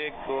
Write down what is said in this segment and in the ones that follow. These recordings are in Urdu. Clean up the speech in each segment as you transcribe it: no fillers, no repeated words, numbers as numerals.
1 2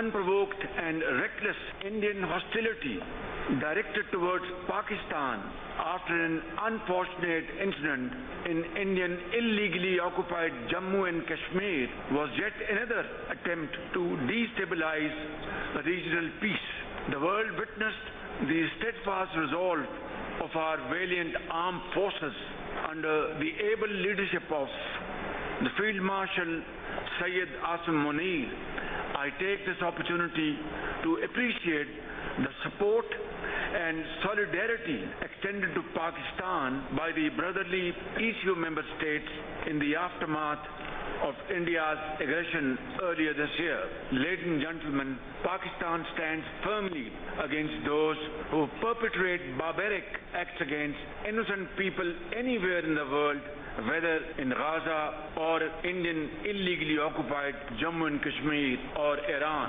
Unprovoked and reckless Indian hostility directed towards Pakistan after an unfortunate incident in Indian illegally occupied Jammu and Kashmir was yet another attempt to destabilize regional peace. The world witnessed the steadfast resolve of our valiant armed forces under the able leadership of the Field Marshal Syed Asim Munir. I take this opportunity to appreciate the support and solidarity extended to Pakistan by the brotherly ECU member states in the aftermath of India's aggression earlier this year. Ladies and gentlemen, Pakistan stands firmly against those who perpetrate barbaric acts against innocent people anywhere in the world, whether in Gaza or Indian illegally occupied Jammu and Kashmir or Iran.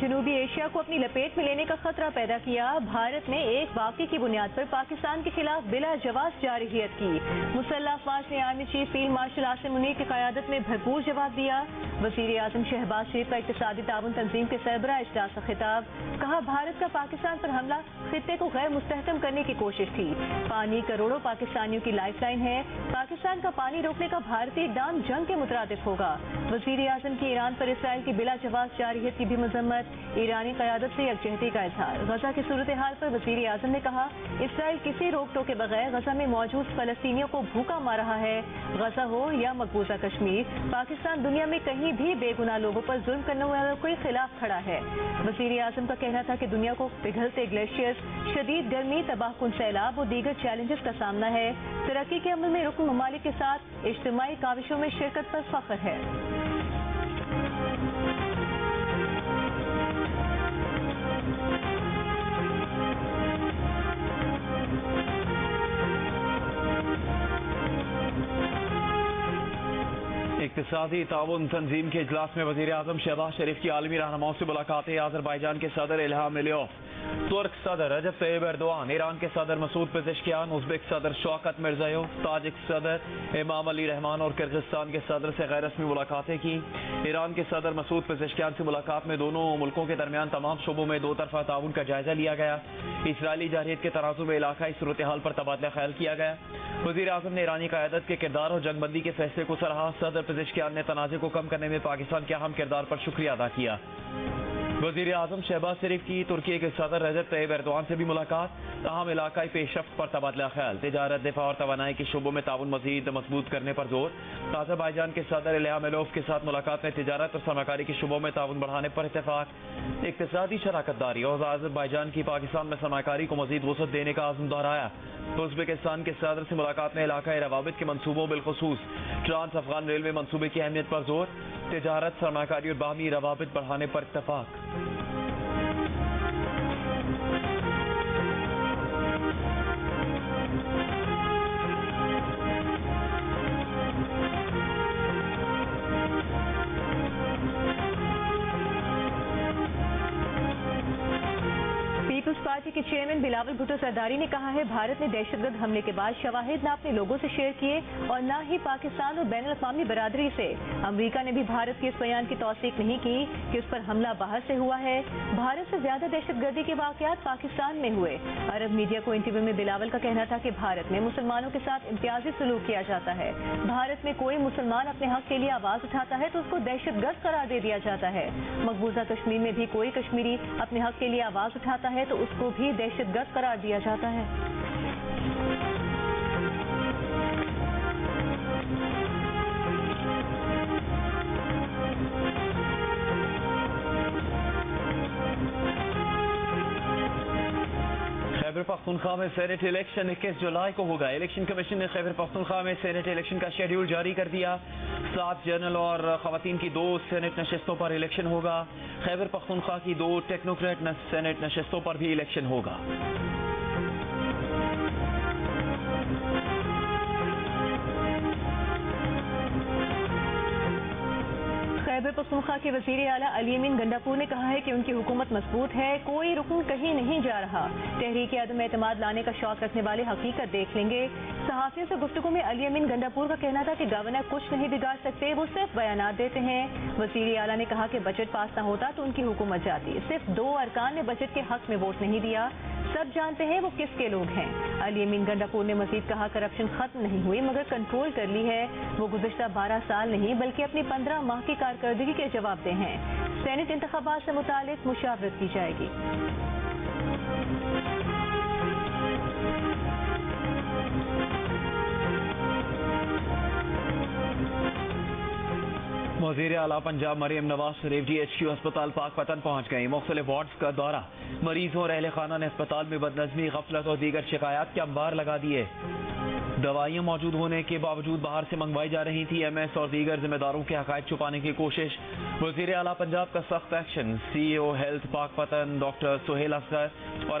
جنوبی ایشیا کو اپنی لپیٹ میں لینے کا خطرہ پیدا کیا. بھارت نے ایک واقعے کی بنیاد پر پاکستان کے خلاف بلا جواز جارحیت کی. مسلح افواج نے army chief field marshal Asim Munir کی قیادت میں بھرپور جواب دیا. وزیر اعظم شہباز شریف کا اقتصادی تعاون تنظیم کے سربراہ اجلاس کا خطاب. کہا بھارت کا پاکستان پر حملہ خطے کو غیر مستحکم کرنے کی کوشش تھی. پانی کروڑوں پاکستانیوں کی لائف لائن ہے. پاکستان کا پانی روکنے کا بھارتی اقدام جنگ کے مترادف ہوگا. وزیر اعظم کی ایران پر اسرائیل کی بلا جواز جارحیت کی بھی مذمت. ایرانی قیادت سے یکجہتی کا اظہار. غزہ کی صورتحال پر وزیر اعظم نے کہا اسرائیل کسی روک ٹوک کے بغیر غزہ میں موجود فلسطینیوں کو بھوکا مار رہا ہے. غزہ ہو یا مقبوضہ کشمیر، پاکستان دنیا میں کہیں بھی بے گناہ لوگوں پر ظلم کرنے والوں کے خلاف کھڑا ہے. وزیر اعظم کا کہنا تھا کہ دنیا کو پگھلتے گلیشیئرز، شدید گرمی، تباہ کن سیلاب اور دیگر چیلنجز کا سامنا ہے. ترقی کے عمل میں رکن ممالک کے ساتھ اجتماعی کاوشوں میں شرکت پر فخر ہے. اقتصادی تعاون تنظیم کے اجلاس میں وزیر اعظم شہباز شریف کی عالمی رہنماؤں سے ملاقاتیں. آذربائیجان کے صدر الہام علیوف، ترک صدر رجب طیب ایردوان، ایران کے صدر مسعود پزشکیان، ازبک صدر شوکت مرزیوف، تاجک صدر امام علی رحمان اور کرغزستان کے صدر سے غیر رسمی ملاقاتیں کی. ایران کے صدر مسعود پزشکیان سے ملاقات میں دونوں ملکوں کے درمیان تمام شعبوں میں دو طرفہ تعاون کا جائزہ لیا گیا. اسرائیلی جارحیت کے تناظر میں علاقائی صورتحال پر تبادلہ خیال کیا گیا. وزیر اعظم نے ایرانی قیادت کے کردار اور جنگ بندی کے فیصلے کو سراہا. صدر پزشکیان نے تنازع کو کم کرنے میں پاکستان کے اہم کردار پر شکریہ ادا کیا. وزیر اعظم شہباز شریف کی ترکی کے صدر رجب طیب ایردوان سے بھی ملاقات. تاہم علاقائی پیش رفت پر تبادلہ خیال. تجارت، دفاع اور توانائی کے شعبوں میں تعاون مزید مضبوط کرنے پر زور. آذربائیجان کے صدر الہام علیوف کے ساتھ ملاقات میں تجارت اور سرمایہ کاری کے شعبوں میں تعاون بڑھانے پر اتفاق. اقتصادی شراکت داری اور آذربائیجان کی پاکستان میں سرمایہ کاری کو مزید وسعت دینے کا عزم دہرایا. ازبکستان کے صدر سے ملاقات میں علاقائی روابط کے منصوبوں بالخصوص ٹرانس افغان ریلوے منصوبے کی اہمیت پر زور. تجارت، سرمایہ کاری اور باہمی روابط بڑھانے پر اتفاق. پیپلز پارٹی کے چیئرمین بلاول بھٹو زرداری نے کہا ہے بھارت نے دہشت گرد حملے کے بعد شواہد نہ اپنے لوگوں سے شیئر کیے اور نہ ہی پاکستان اور بین الاقوامی برادری سے. امریکہ نے بھی بھارت کے اس بیان کی توثیق نہیں کی کہ اس پر حملہ باہر سے ہوا ہے. بھارت سے زیادہ دہشت گردی کے واقعات پاکستان میں ہوئے. عرب میڈیا کو انٹرویو میں بلاول کا کہنا تھا کہ بھارت میں مسلمانوں کے ساتھ امتیازی سلوک کیا جاتا ہے. بھارت میں کوئی مسلمان اپنے حق کے لیے آواز اٹھاتا ہے تو اس کو دہشت گرد قرار دے دیا جاتا ہے. مقبوضہ کشمیر میں بھی کوئی کشمیری اپنے حق کے لیے آواز اٹھاتا ہے تو اس کو بھی دہشت گرد قرار دیا جاتا ہے. خیبر پختونخوا میں سینٹ الیکشن 21 جولائی کو ہوگا. الیکشن کمیشن نے خیبر پختونخوا میں سینٹ الیکشن کا شیڈیول جاری کر دیا. 7 جنرل اور خواتین کی 2 سینٹ نشستوں پر الیکشن ہوگا. خیبر پختونخوا کی 2 ٹیکنوکریٹ سینٹ نشستوں پر بھی الیکشن ہوگا. خیبر پختونخوا کے وزیر اعلیٰ علی امین گنڈاپور نے کہا ہے کہ ان کی حکومت مضبوط ہے، کوئی رکن کہیں نہیں جا رہا. تحریک عدم اعتماد لانے کا شوق رکھنے والے حقیقت دیکھ لیں گے. صحافیوں سے گفتگو میں علی امین گنڈاپور کا کہنا تھا کہ گورنر کچھ نہیں بگاڑ سکتے، وہ صرف بیانات دیتے ہیں. وزیر اعلیٰ نے کہا کہ بجٹ پاس نہ ہوتا تو ان کی حکومت جاتی. صرف 2 ارکان نے بجٹ کے حق میں ووٹ نہیں دیا. سب جانتے ہیں وہ کس کے لوگ ہیں. علی امین گنڈاپور نے مزید کہا کرپشن ختم نہیں ہوئی مگر کنٹرول کر لی ہے. وہ گزشتہ 12 سال نہیں بلکہ اپنی 15 ماہ کی کارکردگی کے جواب دہ ہیں. سینٹ انتخابات سے متعلق مشاورت کی جائے گی. وزیر اعلیٰ پنجاب مریم نواز شریف DHQ ہسپتال پاک پتن پہنچ گئی. مختلف وارڈز کا دورہ. مریضوں اور اہل خانہ نے اسپتال میں بدنظمی، غفلت اور دیگر شکایات کے انبار لگا دیے. دوائیاں موجود ہونے کے باوجود باہر سے منگوائی جا رہی تھی. MS اور دیگر ذمہ داروں کے حقائق چھپانے کی کوشش. وزیر اعلیٰ پنجاب کا سخت ایکشن. CEO ہیلتھ پاک پتن ڈاکٹر سہیل اصغر اور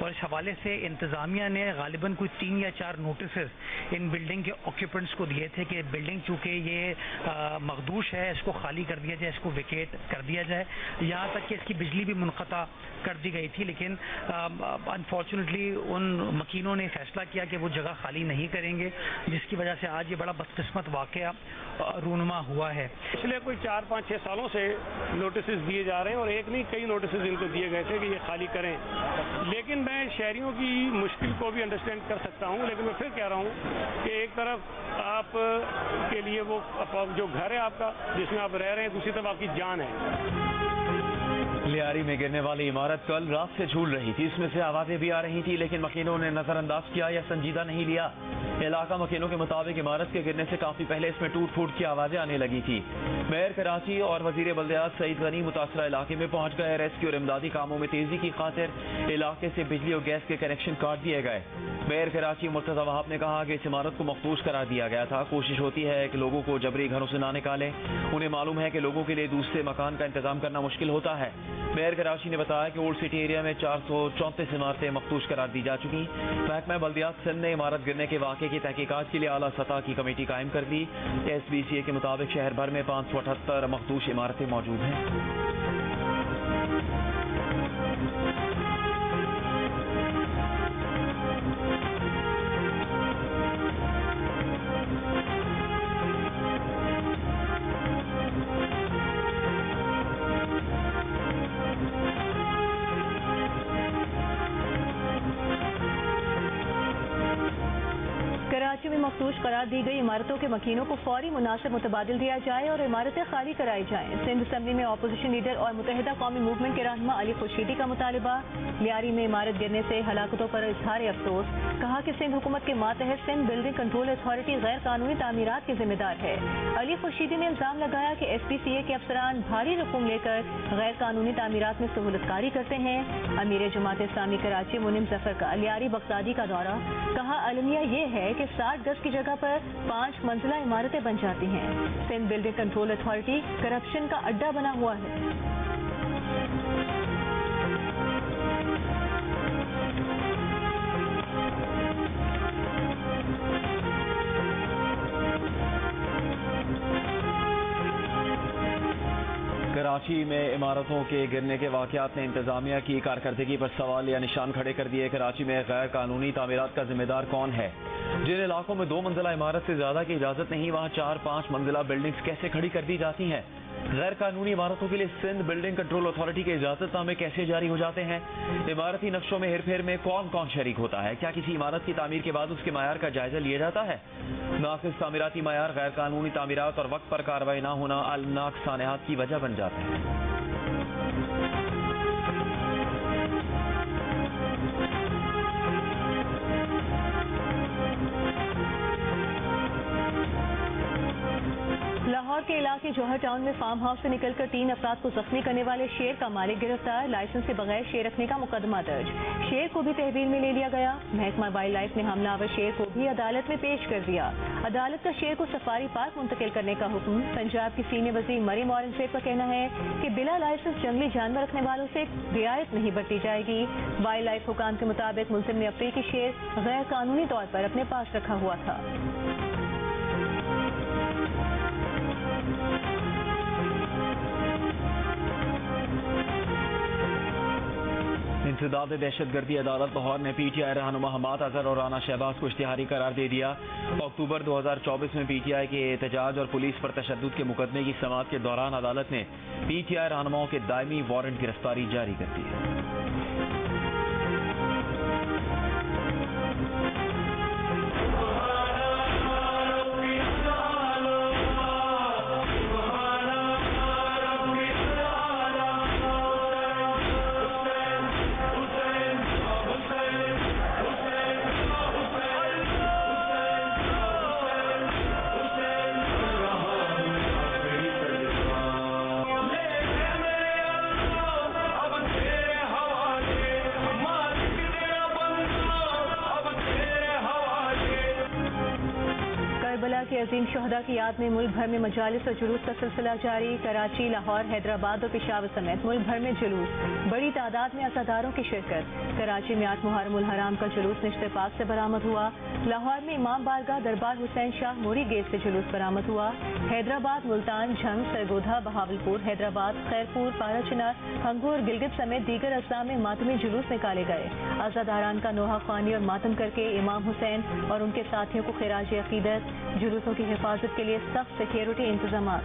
اور اس حوالے سے انتظامیہ نے غالباً کوئی 3 یا 4 نوٹسز ان بلڈنگ کے آکیوپنٹس کو دیے تھے کہ بلڈنگ چونکہ یہ مخدوش ہے اس کو خالی کر دیا جائے, اس کو ویکیٹ کر دیا جائے, یہاں تک کہ اس کی بجلی بھی منقطع کر دی گئی تھی. لیکن انفارچونیٹلی ان مکینوں نے فیصلہ کیا کہ وہ جگہ خالی نہیں کریں گے, جس کی وجہ سے آج یہ بڑا بدقسمت واقعہ رونما ہوا ہے. پچھلے کوئی 4, 5, 6 سالوں سے نوٹسز دیے جا رہے ہیں اور ایک نہیں کئی نوٹسز ان کو دیے گئے تھے کہ یہ خالی کریں, لیکن میں شہریوں کی مشکل کو بھی انڈرسٹینڈ کر سکتا ہوں. لیکن میں پھر کہہ رہا ہوں کہ ایک طرف آپ کے لیے وہ جو گھر ہے آپ کا جس میں آپ رہ رہے ہیں, دوسری طرف آپ کی جان ہے. لیاری میں گرنے والی عمارت کل رات سے جھول رہی تھی, اس میں سے آوازیں بھی آ رہی تھی لیکن مکینوں نے نظر انداز کیا یا سنجیدہ نہیں لیا. علاقہ مکینوں کے مطابق عمارت کے گرنے سے کافی پہلے اس میں ٹوٹ پھوٹ کی آوازیں آنے لگی تھی. میئر کراچی اور وزیر بلدیات سعید غنی متاثرہ علاقے میں پہنچ گئے. ریسکیو اور امدادی کاموں میں تیزی کی خاطر علاقے سے بجلی اور گیس کے کنیکشن کاٹ دیے گئے. میئر کراچی مرتضی وہاب نے کہا کہ اس عمارت کو مخدوش قرار دیا گیا تھا. کوشش ہوتی ہے کہ لوگوں کو جبری گھروں سے نہ نکالیں. انہیں معلوم ہے کہ لوگوں کے لیے دوسرے مکان کا انتظام کرنا مشکل ہوتا ہے. میئر کراچی نے بتایا کہ اولڈ سٹی ایریا میں 434 عمارتیں مخدوش قرار دی جا چکی. محکمہ بلدیات سندھ نے عمارت گرنے کے واقعے کی تحقیقات کے لیے اعلیٰ سطح کی کمیٹی قائم کر دی. ایس بی سی اے کے مطابق شہر بھر میں 578 مخدوش عمارتیں موجود ہیں. کراچی میں مخدوش قرار دی گئی عمارتوں کے مکینوں کو فوری مناسب متبادل دیا جائے اور عمارتیں خالی کرائی جائیں. سندھ اسمبلی میں اپوزیشن لیڈر اور متحدہ قومی موومنٹ کے رہنما علی خورشیدی کا مطالبہ. لیاری میں عمارت گرنے سے ہلاکتوں پر اظہار افسوس. کہا کہ سندھ حکومت کے ماتحت سندھ بلڈنگ کنٹرول اتھارٹی غیر قانونی تعمیرات کی ذمہ دار ہے. علی خورشیدی نے الزام لگایا کہ ایس پی سی اے کے افسران بھاری رقم لے کر غیر قانونی تعمیرات میں سہولت کاری کرتے ہیں. امیر جماعت اسلامی کراچی منیم ظفر کا لیاری بغدادی کا دورہ. کہا المیہ یہ ہے کہ 60 گز کی جگہ پر 5 منزلہ عمارتیں بن جاتی ہیں. Sindh building control authority corruption کا اڈا بنا ہوا ہے. کراچی میں عمارتوں کے گرنے کے واقعات نے انتظامیہ کی کارکردگی پر سوال یا نشان کھڑے کر دیے. کراچی میں غیر قانونی تعمیرات کا ذمہ دار کون ہے؟ جن علاقوں میں 2 منزلہ عمارت سے زیادہ کی اجازت نہیں, وہاں 4-5 منزلہ بلڈنگز کیسے کھڑی کر دی جاتی ہیں؟ غیر قانونی عمارتوں کے لیے سندھ بلڈنگ کنٹرول اتھارٹی کے اجازت نامے کیسے جاری ہو جاتے ہیں؟ عمارتی نقشوں میں ہیر پھیر میں کون کون شریک ہوتا ہے؟ کیا کسی عمارت کی تعمیر کے بعد اس کے معیار کا جائزہ لیا جاتا ہے؟ ناقص تعمیراتی معیار غیر قانونی تعمیرات اور وقت پر کارروائی نہ ہونا المناک سانحات کی وجہ بن جاتے ہیں. لاہور کے علاقے جوہر ٹاؤن میں فارم ہاؤس سے نکل کر 3 افراد کو زخمی کرنے والے شیر کا مالک گرفتار. لائسنس کے بغیر شیر رکھنے کا مقدمہ درج. شیر کو بھی تحویل میں لے لیا گیا. محکمہ وائلڈ لائف نے حملہ آور شیر کو بھی عدالت میں پیش کر دیا. عدالت کا شیر کو سفاری پارک منتقل کرنے کا حکم. پنجاب کی سینئر وزیر مریم اورنگزیب کا کہنا ہے کہ بلا لائسنس جنگلی جانور رکھنے والوں سے رعایت نہیں برتی جائے گی. وائلڈ لائف حکام کے مطابق ملزم نے افریقی شیر غیر قانونی طور پر اپنے پاس رکھا ہوا تھا. انسداد دہشت گردی. عدالت لاہور نے پی ٹی آئی رہنما حماد اظہر اور رانا شہباز کو اشتہاری قرار دے دیا. اکتوبر 2024 میں پی ٹی آئی کے احتجاج اور پولیس پر تشدد کے مقدمے کی سماعت کے دوران عدالت نے پی ٹی آئی رہنماؤں کے دائمی وارنٹ گرفتاری جاری کر دی ہے. کربلا کے عظیم شہداء کی یاد میں ملک بھر میں مجالس اور جلوس کا سلسلہ جاری. کراچی، لاہور، حیدرآباد اور پشاور سمیت ملک بھر میں جلوس. بڑی تعداد میں عزاداروں کی شرکت. کراچی میں 8 محرم الحرام کا جلوس نشت پاک سے برآمد ہوا. لاہور میں امام بارگاہ دربار حسین شاہ موری گیٹ سے جلوس برآمد ہوا. حیدرآباد، ملتان، جھنگ، سرگودھا، بہاولپور، حیدرآباد، خیرپور، پارا چنار، ہنگو اور گلگت سمیت دیگر اضلاع میں ماتمی جلوس نکالے گئے. عزاداران کا نوحہ خوانی اور ماتم کر کے امام حسین اور ان کے ساتھیوں کو خراج عقیدت. جلوسوں کی حفاظت کے لیے سخت سیکیورٹی انتظامات.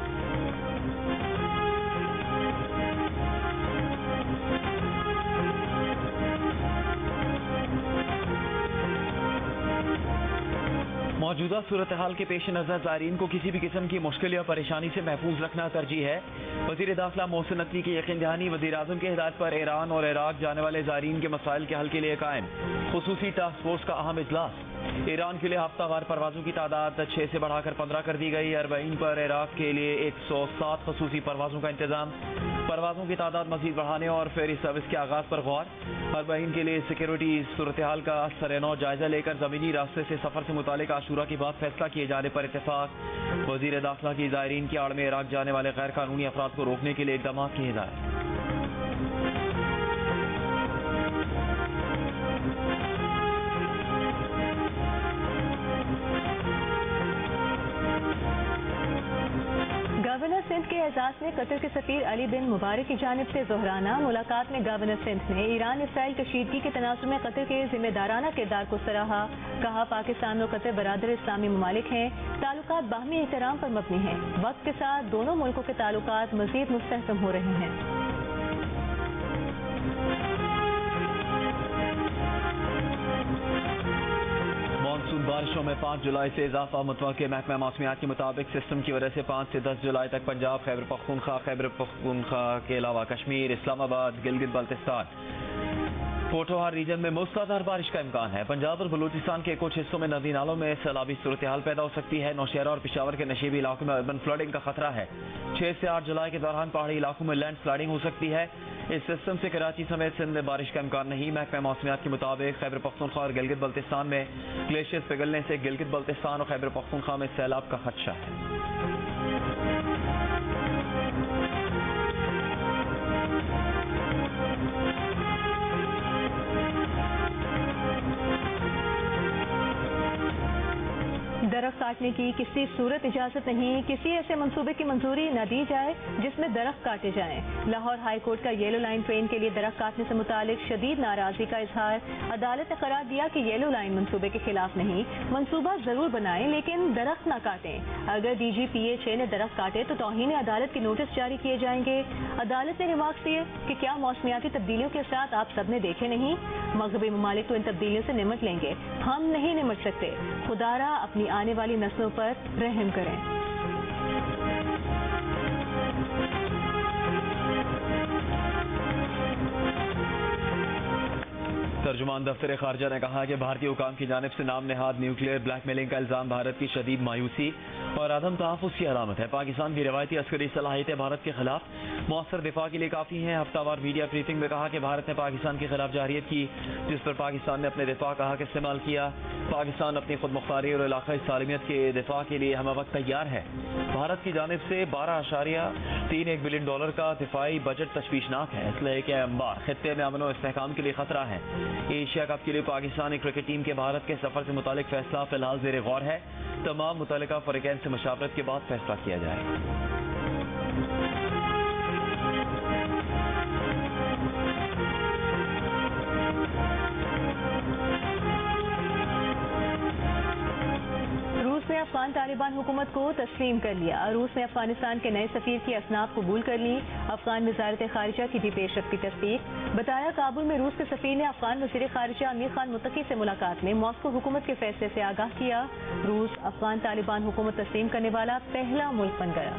موجودہ صورتحال کے پیش نظر زائرین کو کسی بھی قسم کی مشکل یا پریشانی سے محفوظ رکھنا ترجیح ہے. وزیر داخلہ محسن نقوی کی یقین دہانی. وزیر اعظم کی ہدایت پر ایران اور عراق جانے والے زائرین کے مسائل کے حل کے لیے قائم خصوصی ٹاسک فورس کا اہم اجلاس. ایران کے لیے ہفتہ وار پروازوں کی تعداد 6 سے بڑھا کر 15 کر دی گئی. اربعین پر عراق کے لیے 107 خصوصی پروازوں کا انتظام. پروازوں کی تعداد مزید بڑھانے اور فیری سروس کے آغاز پر غور. اربعین کے لیے سیکیورٹی صورتحال کا سرنو جائزہ لے کر زمینی راستے سے سفر سے متعلق عاشورہ کی بات فیصلہ کیے جانے پر اتفاق. وزیر داخلہ کی زائرین کی آڑ میں عراق جانے والے غیر قانونی افراد کو روکنے کے لیے اقدامات کی ہدایت. گورنر سندھ کے اعزاز میں قطر کے سفیر علی بن مبارک کی جانب سے ظہرانہ ملاقات میں گورنر سندھ نے ایران اسرائیل کشیدگی کے تناظر میں قطر کے ذمہ دارانہ کردار کو سراہا. کہا پاکستان اور قطر برادر اسلامی ممالک ہیں. تعلقات باہمی احترام پر مبنی ہیں. وقت کے ساتھ دونوں ملکوں کے تعلقات مزید مستحکم ہو رہے ہیں. مانسون بارشوں میں 5 جولائی سے اضافہ. متوقع محکمہ موسمیات کے مطابق سسٹم کی وجہ سے 5 سے 10 جولائی تک پنجاب، خیبر پختونخوا کے علاوہ کشمیر، اسلام آباد، گلگت بلتستان، پوٹوہار ریجن میں موسلادھار بارش کا امکان ہے. پنجاب اور بلوچستان کے کچھ حصوں میں ندی نالوں میں سیلابی صورتحال پیدا ہو سکتی ہے. نوشہرہ اور پشاور کے نشیبی علاقوں میں اربن فلڈنگ کا خطرہ ہے. 6 سے 8 جولائی کے دوران پہاڑی علاقوں میں لینڈ سلائڈنگ ہو سکتی ہے. اس سسٹم سے کراچی سمیت سندھ میں بارش کا امکان نہیں. محکمہ موسمیات کے مطابق خیبر پختونخوا اور گلگت بلتستان میں گلیشیئرز پگھلنے سے گلگت بلتستان اور خیبر پختونخوا میں سیلاب کا خدشہ ہے. درخت کاٹنے کی کسی صورت اجازت نہیں. کسی ایسے منصوبے کی منظوری نہ دی جائے جس میں درخت کاٹے جائیں. لاہور ہائی کورٹ کا یلو لائن ٹرین کے لیے درخت کاٹنے سے متعلق شدید ناراضگی کا اظہار. عدالت نے قرار دیا کہ یلو لائن منصوبے کے خلاف نہیں. منصوبہ ضرور بنائیں لیکن درخت نہ کاٹیں. اگر DGPA6 نے درخت کاٹے تو توہین عدالت کے نوٹس جاری کیے جائیں گے. عدالت نے ریمارکس دیے کہ کیا موسمیاتی تبدیلیوں کے ساتھ آپ سب نے دیکھے نہیں. مغربی ممالک تو ان تبدیلیوں سے نمٹ لیں گے، ہم نہیں نمٹ سکتے. خدارا اپنی آنے والی نسلوں پر رحم کریں. ترجمان دفتر خارجہ نے کہا کہ بھارتی حکام کی جانب سے نام نہاد نیوکلیئر بلیک میلنگ کا الزام بھارت کی شدید مایوسی اور عدم تحفظ کی علامت ہے. پاکستان کی روایتی عسکری صلاحیتیں بھارت کے خلاف مؤثر دفاع کے لیے کافی ہیں. ہفتہ وار میڈیا بریفنگ میں کہا کہ بھارت نے پاکستان کے خلاف جارحیت کی جس پر پاکستان نے اپنے دفاع کا حق استعمال کیا. پاکستان اپنی خود مختاری اور علاقائی سالمیت کے دفاع کے لیے ہمہ وقت تیار ہے. بھارت کی جانب سے $12.31 بلین کا دفاعی بجٹ تشویشناک ہے. اسلحے کے انبار خطے میں امن و استحکام کے لیے خطرہ ہے. ایشیا کپ کے لیے پاکستانی کرکٹ ٹیم کے بھارت کے سفر سے متعلق فیصلہ فی الحال زیر غور ہے. تمام متعلقہ فریقین سے مشاورت کے بعد فیصلہ کیا جائے گا. روس نے افغان طالبان حکومت کو تسلیم کر لیا. روس نے افغانستان کے نئے سفیر کی اسناد قبول کر لی. افغان وزارت خارجہ کی بھی پیش رفت کی تصدیق. بتایا کابل میں روس کے سفیر نے افغان وزیر خارجہ امیر خان متقی سے ملاقات میں ماسکو حکومت کے فیصلے سے آگاہ کیا. روس افغان طالبان حکومت تسلیم کرنے والا پہلا ملک بن گیا.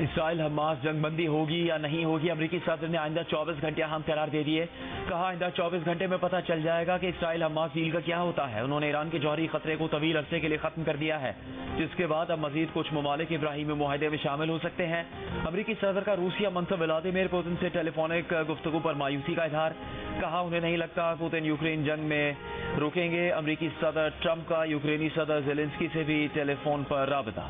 اسرائیل حماس جنگ بندی ہوگی یا نہیں ہوگی؟ امریکی صدر نے آئندہ 24 گھنٹے اہم قرار دے دیے. کہا آئندہ 24 گھنٹے میں پتہ چل جائے گا کہ اسرائیل حماس ڈیل کا کیا ہوتا ہے. انہوں نے ایران کے جوہری خطرے کو طویل عرصے کے لیے ختم کر دیا ہے، جس کے بعد اب مزید کچھ ممالک ابراہیمی معاہدے میں شامل ہو سکتے ہیں. امریکی صدر کا روسیہ منصب ولادیمیر پوتن سے ٹیلی فونک گفتگو پر مایوسی کا اظہار. کہا انہیں نہیں لگتا پوتن یوکرین جنگ میں روکیں گے. امریکی صدر ٹرمپ کا یوکرینی صدر زیلنسکی سے بھی ٹیلی فون پر رابطہ.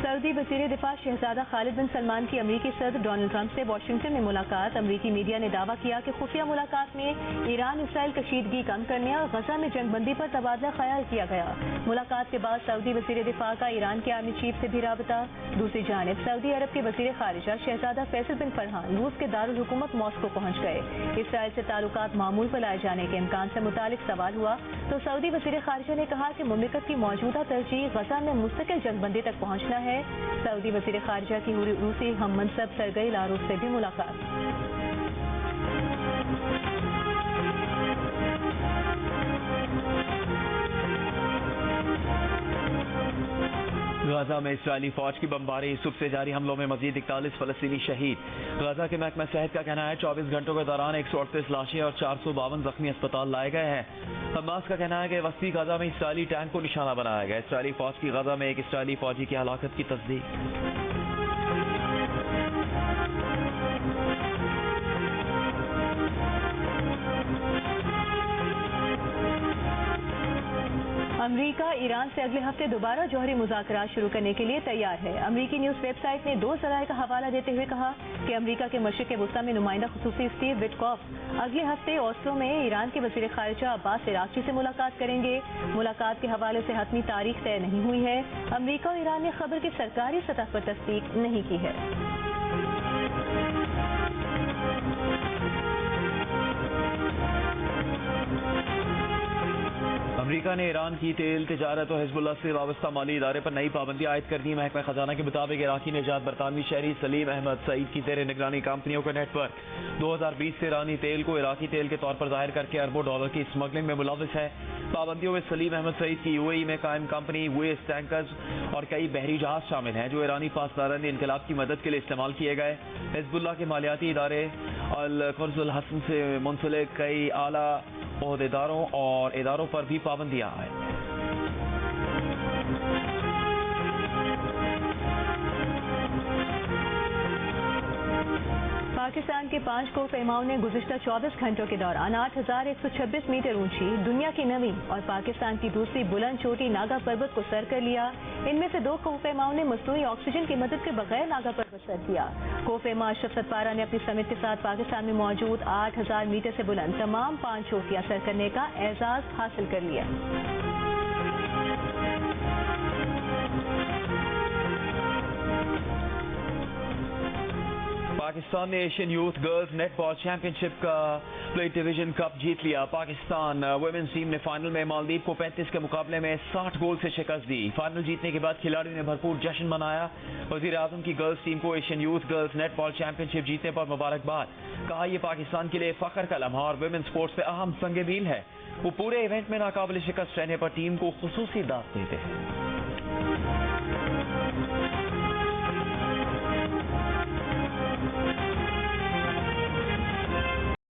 سعودی وزیر دفاع شہزادہ خالد بن سلمان کی امریکی صدر ڈونلڈ ٹرمپ سے واشنگٹن میں ملاقات. امریکی میڈیا نے دعویٰ کیا کہ خفیہ ملاقات میں ایران اسرائیل کشیدگی کم کرنے اور غزہ میں جنگ بندی پر تبادلہ خیال کیا گیا. ملاقات کے بعد سعودی وزیر دفاع کا ایران کے آرمی چیف سے بھی رابطہ. دوسری جانب سعودی عرب کے وزیر خارجہ شہزادہ فیصل بن فرحان روس کے دارالحکومت ماسکو پہنچ گئے. اسرائیل سے تعلقات معمول پر لائے جانے کے امکان سے متعلق سوال ہوا تو سعودی وزیر خارجہ نے کہا کہ مملکت کی موجودہ ترجیح غزہ میں مستقل جنگ بندی تک پہنچنا ہے. سعودی وزیر خارجہ کی روسی ہم منصب سرگئی لاروف سے بھی ملاقات. غزہ میں اسرائیلی فوج کی بمباری. صبح سے جاری حملوں میں مزید 41 فلسطینی شہید. غزہ کے محکمہ صحت کا کہنا ہے 24 گھنٹوں کے دوران 138 لاشیں اور 452 زخمی اسپتال لائے گئے ہیں. حماس کا کہنا ہے کہ وسطی غزہ میں اسرائیلی ٹینک کو نشانہ بنایا گیا. اسرائیلی فوج کی غزہ میں ایک اسرائیلی فوجی کی ہلاکت کی تصدیق. امریکہ ایران سے اگلے ہفتے دوبارہ جوہری مذاکرات شروع کرنے کے لیے تیار ہے. امریکی نیوز ویب سائٹ نے 2 ذرائع کا حوالہ دیتے ہوئے کہا کہ امریکہ کے مشرق وسطی میں نمائندہ خصوصی اسٹیو وٹکوف اگلے ہفتے اوسلو میں ایران کے وزیر خارجہ عباس عراقچی سے ملاقات کریں گے. ملاقات کے حوالے سے حتمی تاریخ طے نہیں ہوئی ہے. امریکہ اور ایران نے خبر کی سرکاری سطح پر تصدیق نہیں کی ہے. امریکہ نے ایران کی تیل تجارت اور حزب اللہ سے وابستہ مالی ادارے پر نئی پابندی عائد کر دی. محکمہ خزانہ کے مطابق عراقی نژاد برطانوی شہری سلیم احمد سعید کی زیر نگرانی کمپنیوں کا نیٹ ورک 2020 سے ایرانی تیل کو عراقی تیل کے طور پر ظاہر کر کے اربوں ڈالر کی اسمگلنگ میں ملوث ہے. پابندیوں میں سلیم احمد سعید کی UAE میں قائم کمپنی ویس ٹینکرز اور کئی بحری جہاز شامل ہیں جو ایرانی پاسداران انقلاب کی مدد کے لیے استعمال کیے گئے. حزب اللہ کے مالیاتی ادارے القرض الحسن سے منسلک کئی اعلیٰ عہدیداروں اور اداروں پر بھی پابندیاں آئیں. پاکستان کے 5 کوہ پیماؤں نے گزشتہ 24 گھنٹوں کے دوران 8,126 میٹر اونچی دنیا کی نویں اور پاکستان کی دوسری بلند چوٹی ناگا پربت کو سر کر لیا. ان میں سے 2 کوہ پیماؤں نے مصنوعی آکسیجن کی مدد کے بغیر ناگا پربت سر کیا. کوہ پیما اشرف ستپارہ نے اپنی سمت کے ساتھ پاکستان میں موجود 8,000 میٹر سے بلند تمام 5 چوٹیاں سر کرنے کا اعزاز حاصل کر لیا. پاکستان نے ایشین یوتھ گرلز نیٹ بال چیمپئن شپ کا پلیٹ ڈویژن کپ جیت لیا. پاکستان ویمنز ٹیم نے فائنل میں مالدیپ کو 35 کے مقابلے میں 60 گول سے شکست دی. فائنل جیتنے کے بعد کھلاڑیوں نے بھرپور جشن منایا. وزیر اعظم کی گرلز ٹیم کو ایشین یوتھ گرلز نیٹ بال چیمپئن شپ جیتنے پر مبارکباد. کہا یہ پاکستان کے لیے فخر کا لمحہ اور ویمنز سپورٹس پہ اہم سنگ میل ہے. وہ پورے ایونٹ میں ناقابل شکست رہنے پر ٹیم کو خصوصی داد دیتے ہیں.